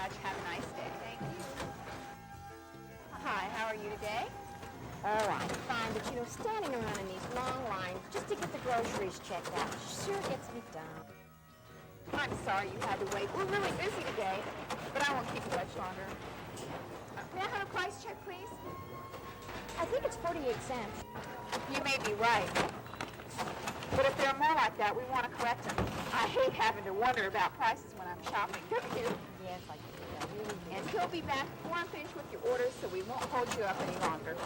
much. Have a nice day. Thank you. Hi, how are you today? Oh, I'm fine, but you know, standing around in these long lines just to get the groceries checked out sure gets me down. I'm sorry you had to wait. We're really busy today, but I won't keep you much longer. May I have a price check, please? I think it's 48 cents. You may be right. But if they're more like that, we want to correct them. I hate having to wonder about prices when I'm shopping, don't you? Yes, I do. I really do. And he'll be back before I'm finished with your orders, so we won't hold you up any longer.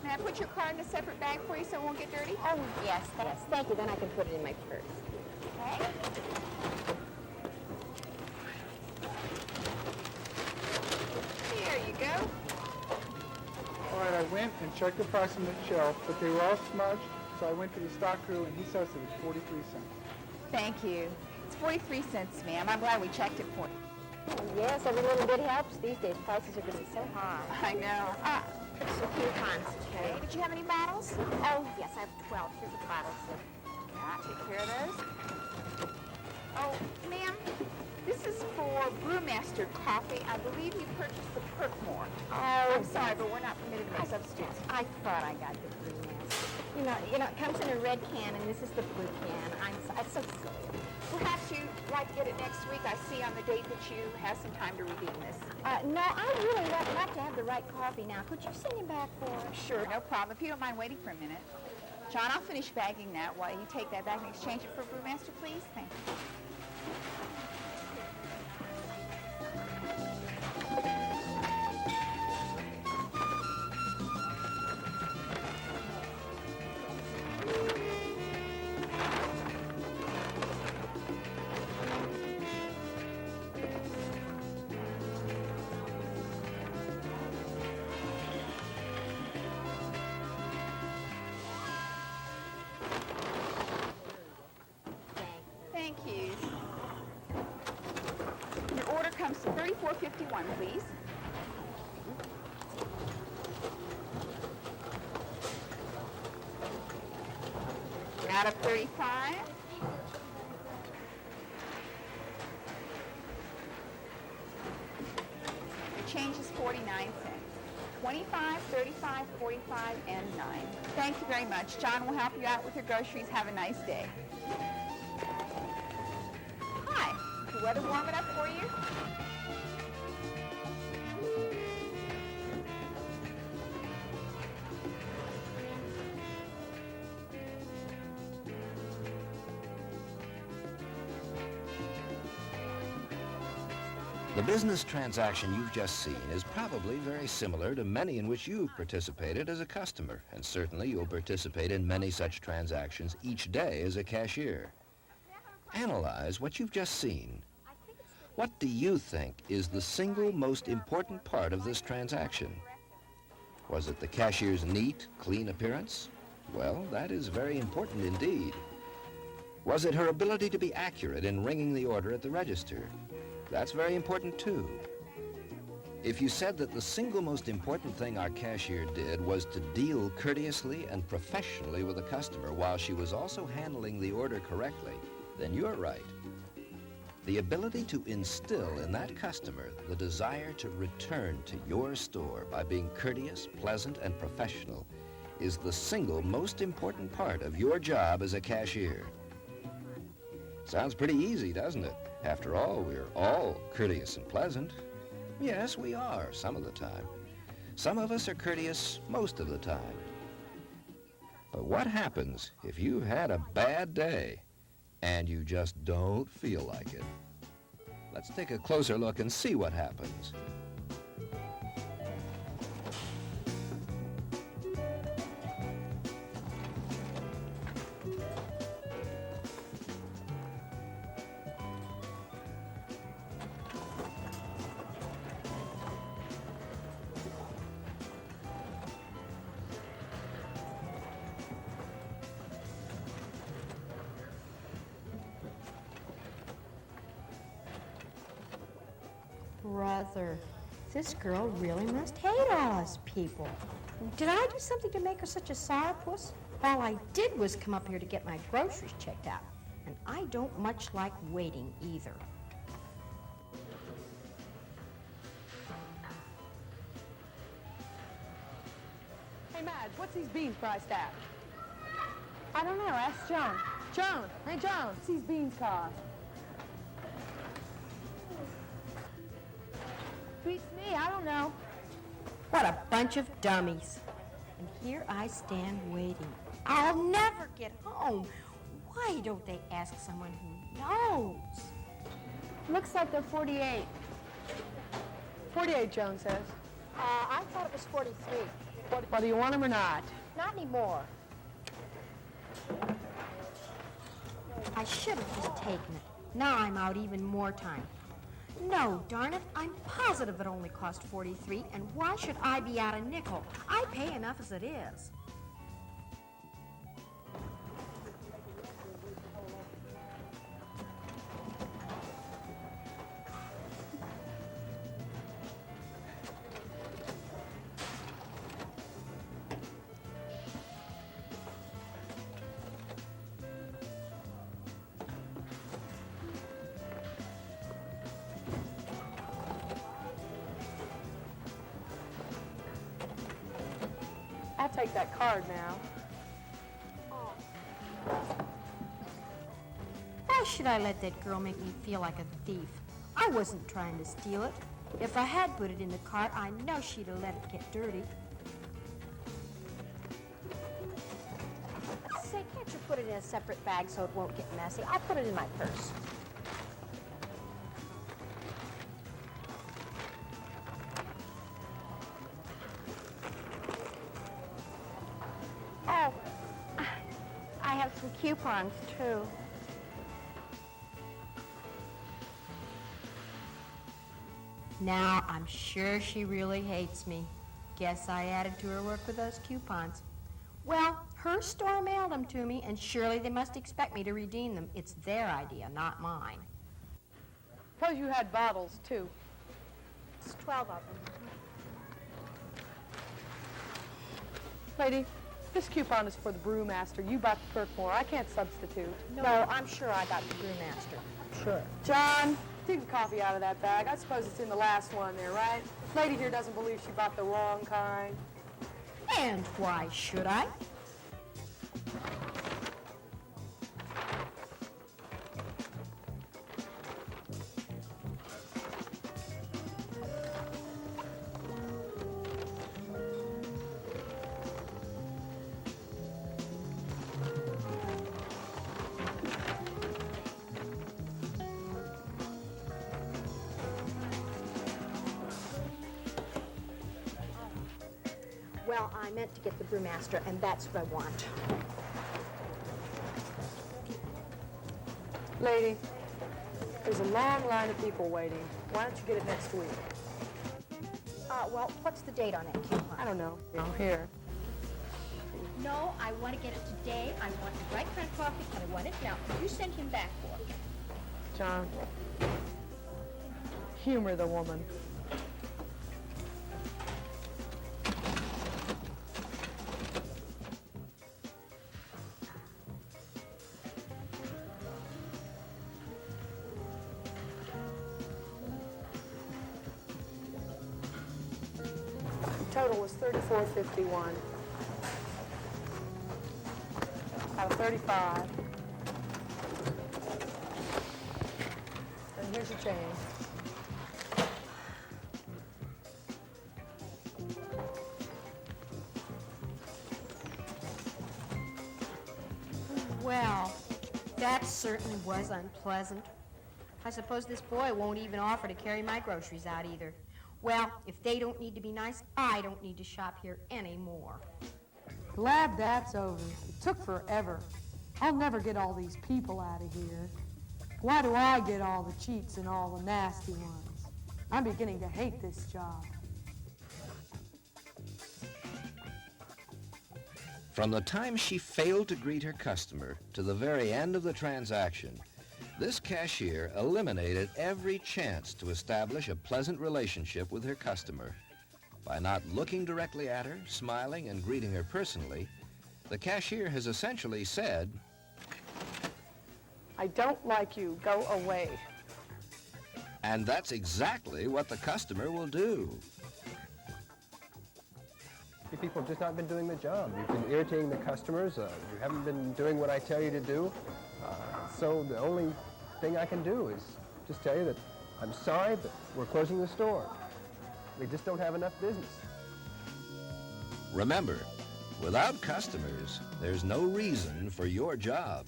May I put your card in a separate bag for you so it won't get dirty? Oh, yes, yes. Thank you. Then I can put it in my purse. Okay. Here you go. All right, I went and checked the price on the shelf, but they were all smudged, so I went to the stock crew, and he says it was 43 cents. Thank you. It's 43 cents, ma'am. I'm glad we checked it for you. Oh, yes, every little bit helps. These days, prices are going to be so high. I know. It's a few times, Okay, did you have any bottles? Oh, yes, I have 12. Here's a bottle, sir. Yeah, I'll take care of those. Oh, ma'am, this is for Brewmaster coffee. I believe you purchased the Perkmore. Oh, I'm sorry, but we're not permitted to make substitutes. I thought I got the blue mask. You know, it comes in a red can, and this is the blue can. I'm so silly. Perhaps you'd like to get it next week. I see on the date that you have some time to redeem this. No, I really like to have the right coffee now. Could you send him back for us? Sure, no problem. If you don't mind waiting for a minute. John, I'll finish bagging that while you take that back and exchange it for Brewmaster, please. Thank you. Thank you. Your order comes to $34.51, please. Out of 35. Your change is 49 cents. 25, 35, 45, and 9. Thank you very much. John will help you out with your groceries. Have a nice day. Hi. Is the weather warm enough for you? The business transaction you've just seen is probably very similar to many in which you've participated as a customer, and certainly you'll participate in many such transactions each day as a cashier. Analyze what you've just seen. What do you think is the single most important part of this transaction? Was it the cashier's neat, clean appearance? Well, that is very important indeed. Was it her ability to be accurate in ringing the order at the register? That's very important too. If you said that the single most important thing our cashier did was to deal courteously and professionally with a customer while she was also handling the order correctly, then you're right. The ability to instill in that customer the desire to return to your store by being courteous, pleasant, and professional is the single most important part of your job as a cashier. Sounds pretty easy, doesn't it? After all, we're all courteous and pleasant. Yes, we are, some of the time. Some of us are courteous most of the time. But what happens if you've had a bad day and you just don't feel like it? Let's take a closer look and see what happens. Brother, This girl really must hate all us people. Did I do something to make her such a sourpuss? All I did was come up here to get my groceries checked out. And I don't much like waiting either. Hey, Madge, what's these beans priced at? I don't know. Ask Joan. Joan, hey, Joan, what's these beans cost? Beats me. I don't know. What a bunch of dummies. And here I stand waiting. I'll never get home. Why don't they ask someone who knows? Looks like they're 48. 48, Joan says. I thought it was 43. Well, do you want them or not? Not anymore. I should have just taken it. Now I'm out even more time. No, darn it, I'm positive it only cost 43, and why should I be out a nickel? I pay enough as it is. I'll take that card now. Why should I let that girl make me feel like a thief? I wasn't trying to steal it. If I had put it in the cart, I know she'd have let it get dirty. Say, can't you put it in a separate bag so it won't get messy? I'll put it in my purse. Oh, I have some coupons, too. Now, I'm sure she really hates me. Guess I added to her work with those coupons. Well, her store mailed them to me, and surely they must expect me to redeem them. It's their idea, not mine. Suppose you had bottles, too. It's 12 of them. Lady, this coupon is for the brewmaster. You bought the Kirkmore. I can't substitute. No, I'm sure I got the brewmaster. Sure. John, take the coffee out of that bag. I suppose it's in the last one there, right? Lady here doesn't believe she bought the wrong kind. And why should I? Well, I meant to get the brewmaster, and that's what I want. Lady, there's a long line of people waiting. Why don't you get it next week? Well, what's the date on that coupon? I don't know. Oh, here. No, I want to get it today. I want the right kind of coffee, and I want it now. You send him back for me. John, humor the woman. Total was $34.51 out of 35. And here's your change. Well, that certainly was unpleasant. I suppose this boy won't even offer to carry my groceries out either. Well, if they don't need to be nice, I don't need to shop here anymore. Glad that's over. It took forever. I'll never get all these people out of here. Why do I get all the cheats and all the nasty ones? I'm beginning to hate this job. From the time she failed to greet her customer to the very end of the transaction, This cashier eliminated every chance to establish a pleasant relationship with her customer. By not looking directly at her, smiling, and greeting her personally, the cashier has essentially said, I don't like you. Go away. and that's exactly what the customer will do. You people have just not been doing the job. You've been irritating the customers. You haven't been doing what I tell you to do. So the only thing I can do is just tell you that I'm sorry, but we're closing the store. We just don't have enough business. Remember, without customers, there's no reason for your job.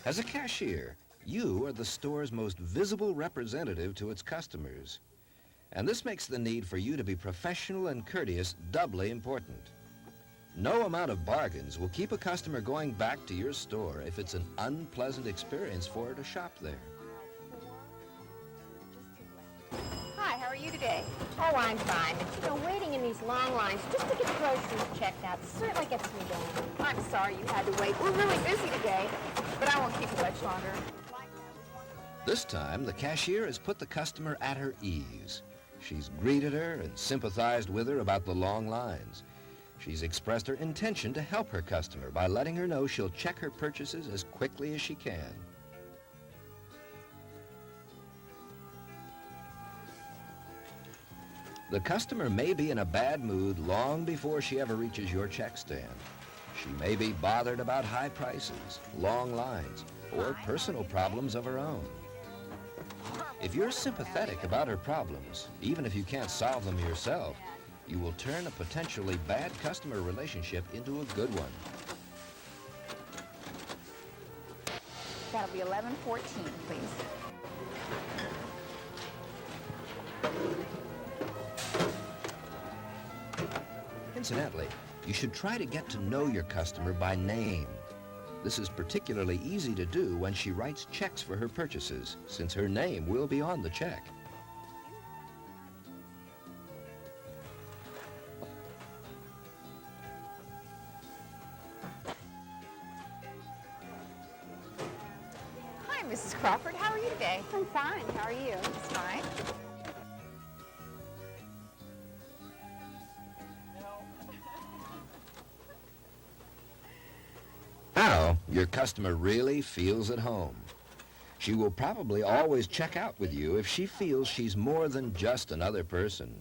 As a cashier, you are the store's most visible representative to its customers. And this makes the need for you to be professional and courteous doubly important. No amount of bargains will keep a customer going back to your store if it's an unpleasant experience for her to shop there. Hi, how are you today? Oh, I'm fine, but you know, waiting in these long lines just to get the groceries checked out certainly gets me down. I'm sorry you had to wait. We're really busy today, but I won't keep you much longer. This time, the cashier has put the customer at her ease. She's greeted her and sympathized with her about the long lines. She's expressed her intention to help her customer by letting her know she'll check her purchases as quickly as she can. The customer may be in a bad mood long before she ever reaches your check stand. She may be bothered about high prices, long lines, or personal problems of her own. If you're sympathetic about her problems, even if you can't solve them yourself, you will turn a potentially bad customer relationship into a good one. That'll be 11:14, please. Incidentally, you should try to get to know your customer by name. This is particularly easy to do when she writes checks for her purchases, since her name will be on the check. Hi, Mrs. Crawford. How are you today? I'm fine. How are you? It's fine. Now, your customer really feels at home. She will probably always check out with you if she feels she's more than just another person.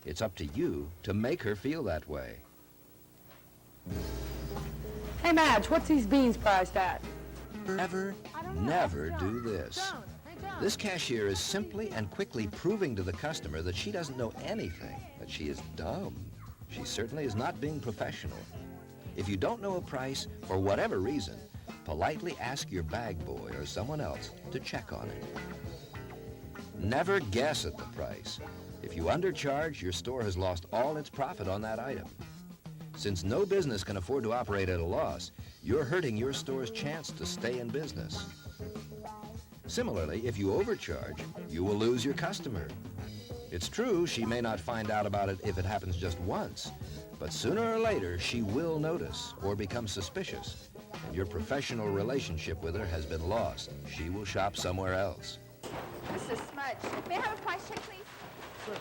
It's up to you to make her feel that way. Hey, Madge, what's these beans priced at? Never do this. This cashier is simply and quickly proving to the customer that she doesn't know anything, that she is dumb. She certainly is not being professional. If you don't know a price, for whatever reason, politely ask your bag boy or someone else to check on it. Never guess at the price. If you undercharge, your store has lost all its profit on that item. Since no business can afford to operate at a loss, you're hurting your store's chance to stay in business. Similarly, if you overcharge, you will lose your customer. It's true she may not find out about it if it happens just once, but sooner or later she will notice or become suspicious, and your professional relationship with her has been lost. She will shop somewhere else. Mrs. Smudge, may I have a price check, please?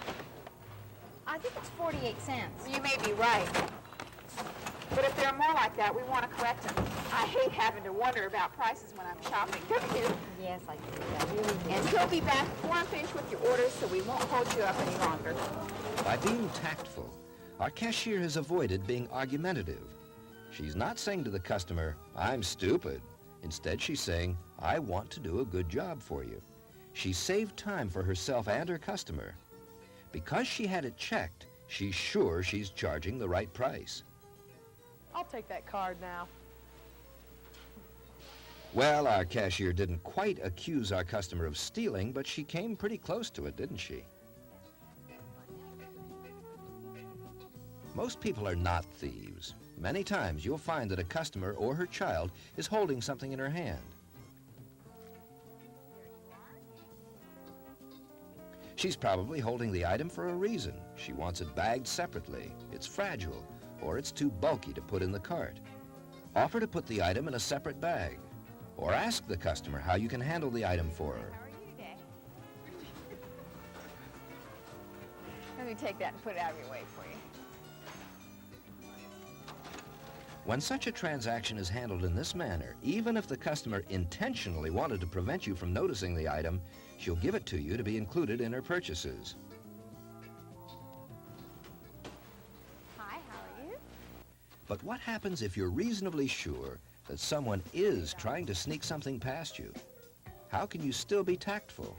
I think it's 48 cents. You may be right. But if there are more like that, we want to correct them. I hate having to wonder about prices when I'm shopping, don't you? Yes, I do. I really do. And he'll be back before I'm finished with your orders, so we won't hold you up any longer. By being tactful, our cashier has avoided being argumentative. She's not saying to the customer, "I'm stupid." Instead, she's saying, "I want to do a good job for you." She saved time for herself and her customer. Because she had it checked, she's sure she's charging the right price. I'll take that card now. Well, our cashier didn't quite accuse our customer of stealing, but she came pretty close to it, didn't she? Most people are not thieves. Many times you'll find that a customer or her child is holding something in her hand. She's probably holding the item for a reason. She wants it bagged separately. It's fragile, or it's too bulky to put in the cart. Offer to put the item in a separate bag. Or ask the customer how you can handle the item for her. How are you today? Let me take that and put it out of your way for you. When such a transaction is handled in this manner, even if the customer intentionally wanted to prevent you from noticing the item, she'll give it to you to be included in her purchases. Hi, how are you? But what happens if you're reasonably sure that someone is trying to sneak something past you? How can you still be tactful?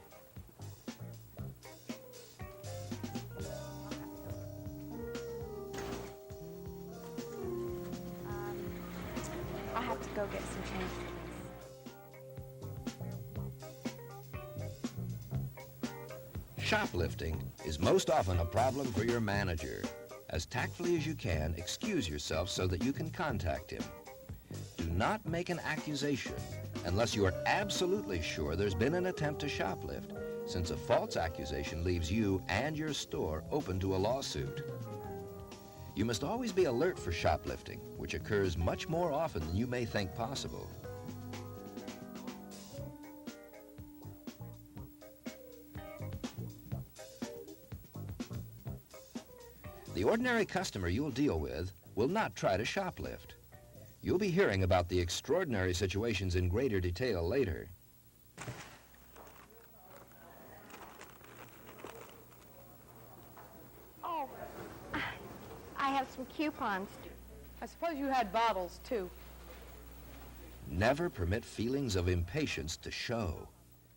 I'll have to go get some change. Shoplifting is most often a problem for your manager. As tactfully as you can, excuse yourself so that you can contact him. Do not make an accusation unless you are absolutely sure there's been an attempt to shoplift, since a false accusation leaves you and your store open to a lawsuit. You must always be alert for shoplifting, which occurs much more often than you may think possible. The ordinary customer you'll deal with will not try to shoplift. You'll be hearing about the extraordinary situations in greater detail later. Oh, I have some coupons. I suppose you had bottles, too. Never permit feelings of impatience to show.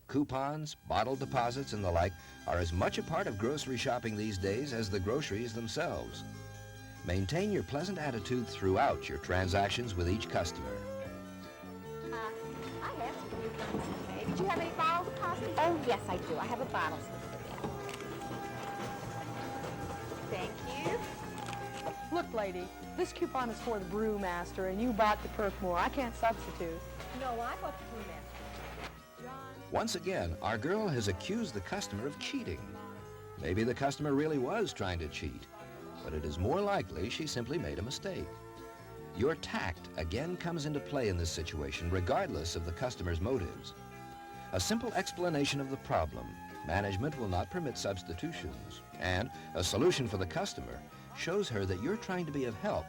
Coupons, bottle deposits, and the like are as much a part of grocery shopping these days as the groceries themselves. Maintain your pleasant attitude throughout your transactions with each customer. I have some coupons. Okay. Did you have any bottle deposits? Oh, yes, I do. I have a bottle system. Thank you. Look, lady, this coupon is for the brewmaster, and you bought the Perkmore. I can't substitute. No, I bought the brewmaster. Once again, our girl has accused the customer of cheating. Maybe the customer really was trying to cheat, but it is more likely she simply made a mistake. Your tact again comes into play in this situation, regardless of the customer's motives. A simple explanation of the problem, management will not permit substitutions, and a solution for the customer shows her that you're trying to be of help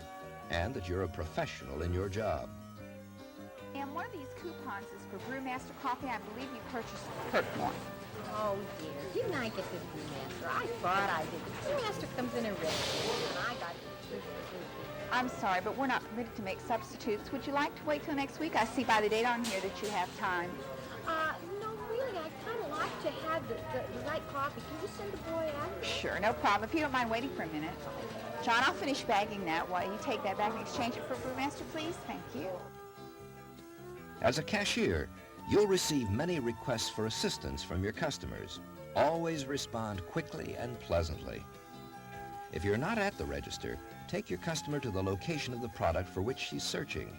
and that you're a professional in your job. And one of these coupons is for Brewmaster Coffee. I believe you purchased Perkmore. Oh, dear. Didn't I get the brewmaster? I thought I did. The brewmaster comes in a red can, and I got the I'm sorry, but we're not permitted to make substitutes. Would you like to wait till next week? I see by the date on here that you have time. No, really, I kind of like to have the right coffee. Can you send the boy out? Sure, no problem. If you don't mind waiting for a minute. John, I'll finish bagging that while you take that back and exchange it for Brewmaster, please. Thank you. As a cashier, you'll receive many requests for assistance from your customers. Always respond quickly and pleasantly. If you're not at the register, take your customer to the location of the product for which she's searching.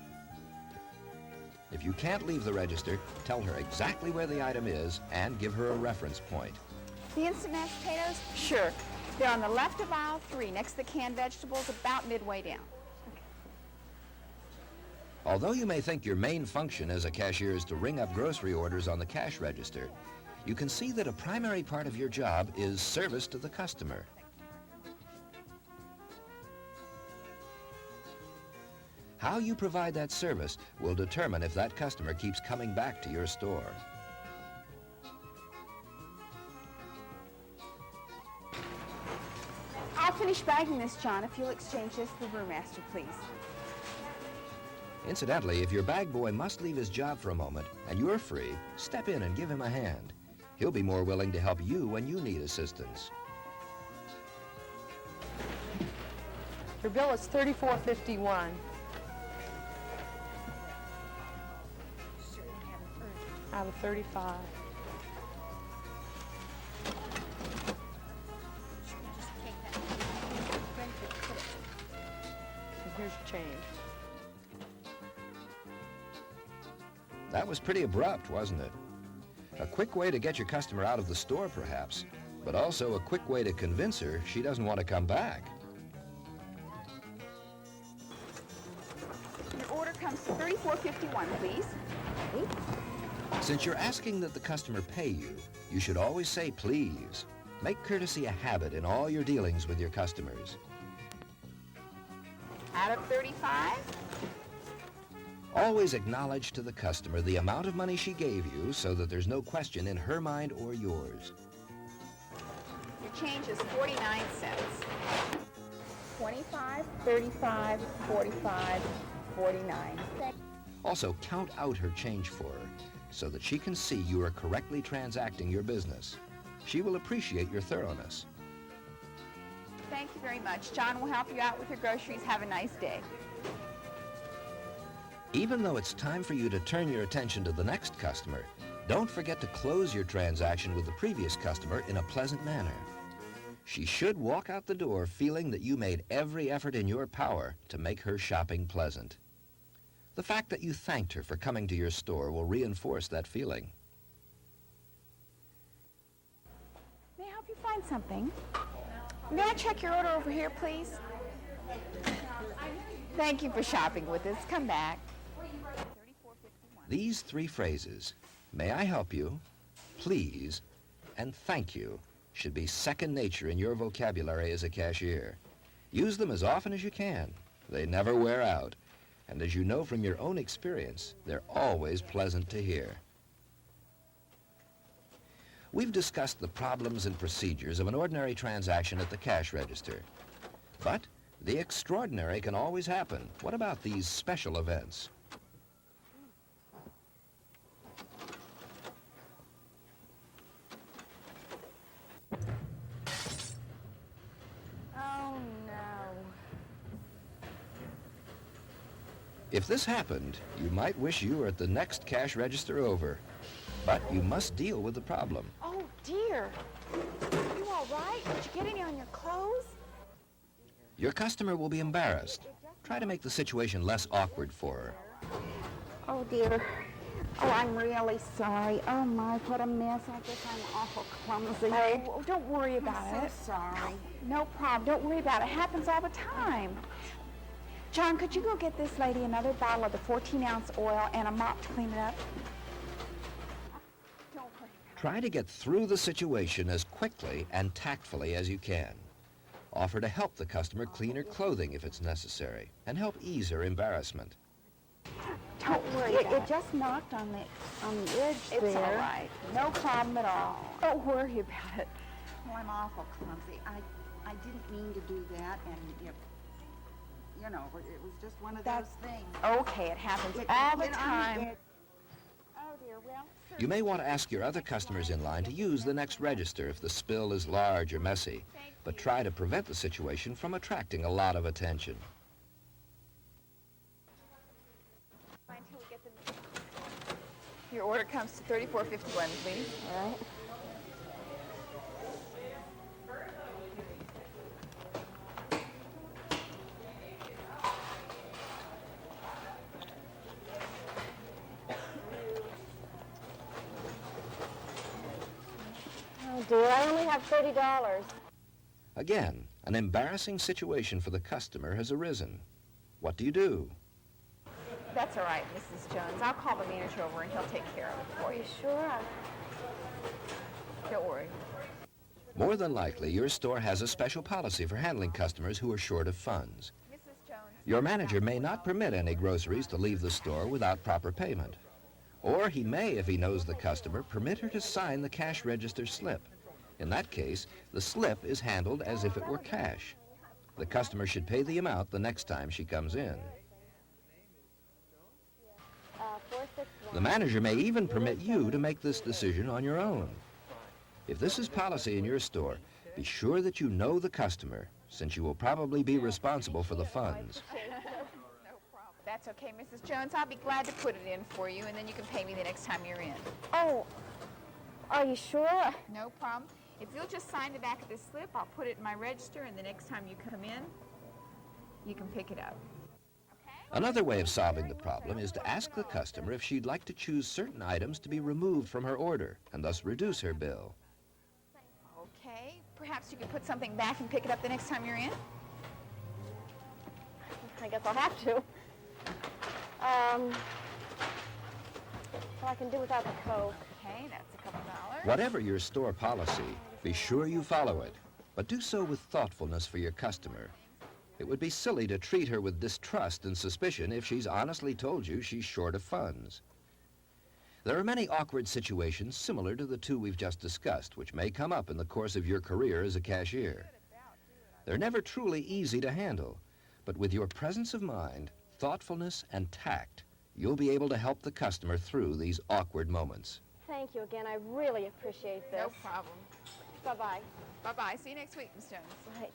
If you can't leave the register, tell her exactly where the item is and give her a reference point. The instant mashed potatoes? Sure. They're on the left of aisle 3, next to the canned vegetables, about midway down. Although you may think your main function as a cashier is to ring up grocery orders on the cash register, you can see that a primary part of your job is service to the customer. How you provide that service will determine if that customer keeps coming back to your store. I'll finish bagging this, John, if you'll exchange this for Brewmaster, please. Incidentally, if your bag boy must leave his job for a moment and you're free, step in and give him a hand. He'll be more willing to help you when you need assistance. Your bill is $34.51. Out of 35. And here's your change. That was pretty abrupt, wasn't it? A quick way to get your customer out of the store, perhaps, but also a quick way to convince her she doesn't want to come back. Your order comes to $34.51, please. right. Since you're asking that the customer pay you, you should always say please. Make courtesy a habit in all your dealings with your customers. Out of 35? Always acknowledge to the customer the amount of money she gave you so that there's no question in her mind or yours. Your change is 49 cents. 25, 35, 45, 49. Also, count out her change for her so that she can see you are correctly transacting your business. She will appreciate your thoroughness. Thank you very much. John will help you out with your groceries. Have a nice day. Even though it's time for you to turn your attention to the next customer, don't forget to close your transaction with the previous customer in a pleasant manner. She should walk out the door feeling that you made every effort in your power to make her shopping pleasant. The fact that you thanked her for coming to your store will reinforce that feeling. May I help you find something? May I check your order over here, please? Thank you for shopping with us. Come back. These three phrases, may I help you, please, and thank you, should be second nature in your vocabulary as a cashier. Use them as often as you can. They never wear out. And as you know from your own experience, they're always pleasant to hear. We've discussed the problems and procedures of an ordinary transaction at the cash register. But the extraordinary can always happen. What about these special events? Oh, no. If this happened, you might wish you were at the next cash register over. But you must deal with the problem. Oh, dear. You all right? Did you get any on your clothes? Your customer will be embarrassed. Try to make the situation less awkward for her. Oh, dear. Oh, I'm really sorry. Oh, my, what a mess. I guess I'm awful clumsy. Oh, don't worry about I'm it. so sorry. No problem. Don't worry about it. It happens all the time. John, could you go get this lady another bottle of the 14-ounce oil and a mop to clean it up? Don't worry. Try to get through the situation as quickly and tactfully as you can. Offer to help the customer clean her clothing if it's necessary, and help ease her embarrassment. Don't worry It about it. just knocked on the edge It's there. all right. No problem at all. Don't worry about it. Well, I'm awful clumsy. I didn't mean to do that, and you know, it was just one of those things. Okay, it happens all the time. Oh, dear. Well, You may want to ask your other customers in line to use the next register if the spill is large or messy, but try to prevent the situation from attracting a lot of attention. Until we get the... Your order comes to $34.51, please. all right. Oh, dear. I only have $30. Again, an embarrassing situation for the customer has arisen. What do you do? That's all right, Mrs. Jones. I'll call the manager over and he'll take care of it for you. Sure. Don't worry. More than likely, your store has a special policy for handling customers who are short of funds. Mrs. Jones. Your manager may not permit any groceries to leave the store without proper payment. Or he may, if he knows the customer, permit her to sign the cash register slip. In that case, the slip is handled as if it were cash. The customer should pay the amount the next time she comes in. 461. The manager may even permit you to make this decision on your own. If this is policy in your store, be sure that you know the customer, since you will probably be responsible for the funds. That's okay, Mrs. Jones. I'll be glad to put it in for you, and then you can pay me the next time you're in. Oh, are you sure? No problem. If you'll just sign the back of this slip, I'll put it in my register, and the next time you come in, you can pick it up. Another way of solving the problem is to ask the customer if she'd like to choose certain items to be removed from her order, and thus reduce her bill. Okay. Perhaps you could put something back and pick it up the next time you're in? I guess I'll have to. I can do without the Coke. Okay, that's a couple dollars. Whatever your store policy, be sure you follow it, but do so with thoughtfulness for your customer. It would be silly to treat her with distrust and suspicion if she's honestly told you she's short of funds. There are many awkward situations similar to the two we've just discussed, which may come up in the course of your career as a cashier. They're never truly easy to handle, but with your presence of mind, thoughtfulness, and tact, you'll be able to help the customer through these awkward moments. Thank you again. I really appreciate this. No problem. Bye-bye. Bye-bye. See you next week, Ms. Jones. Right.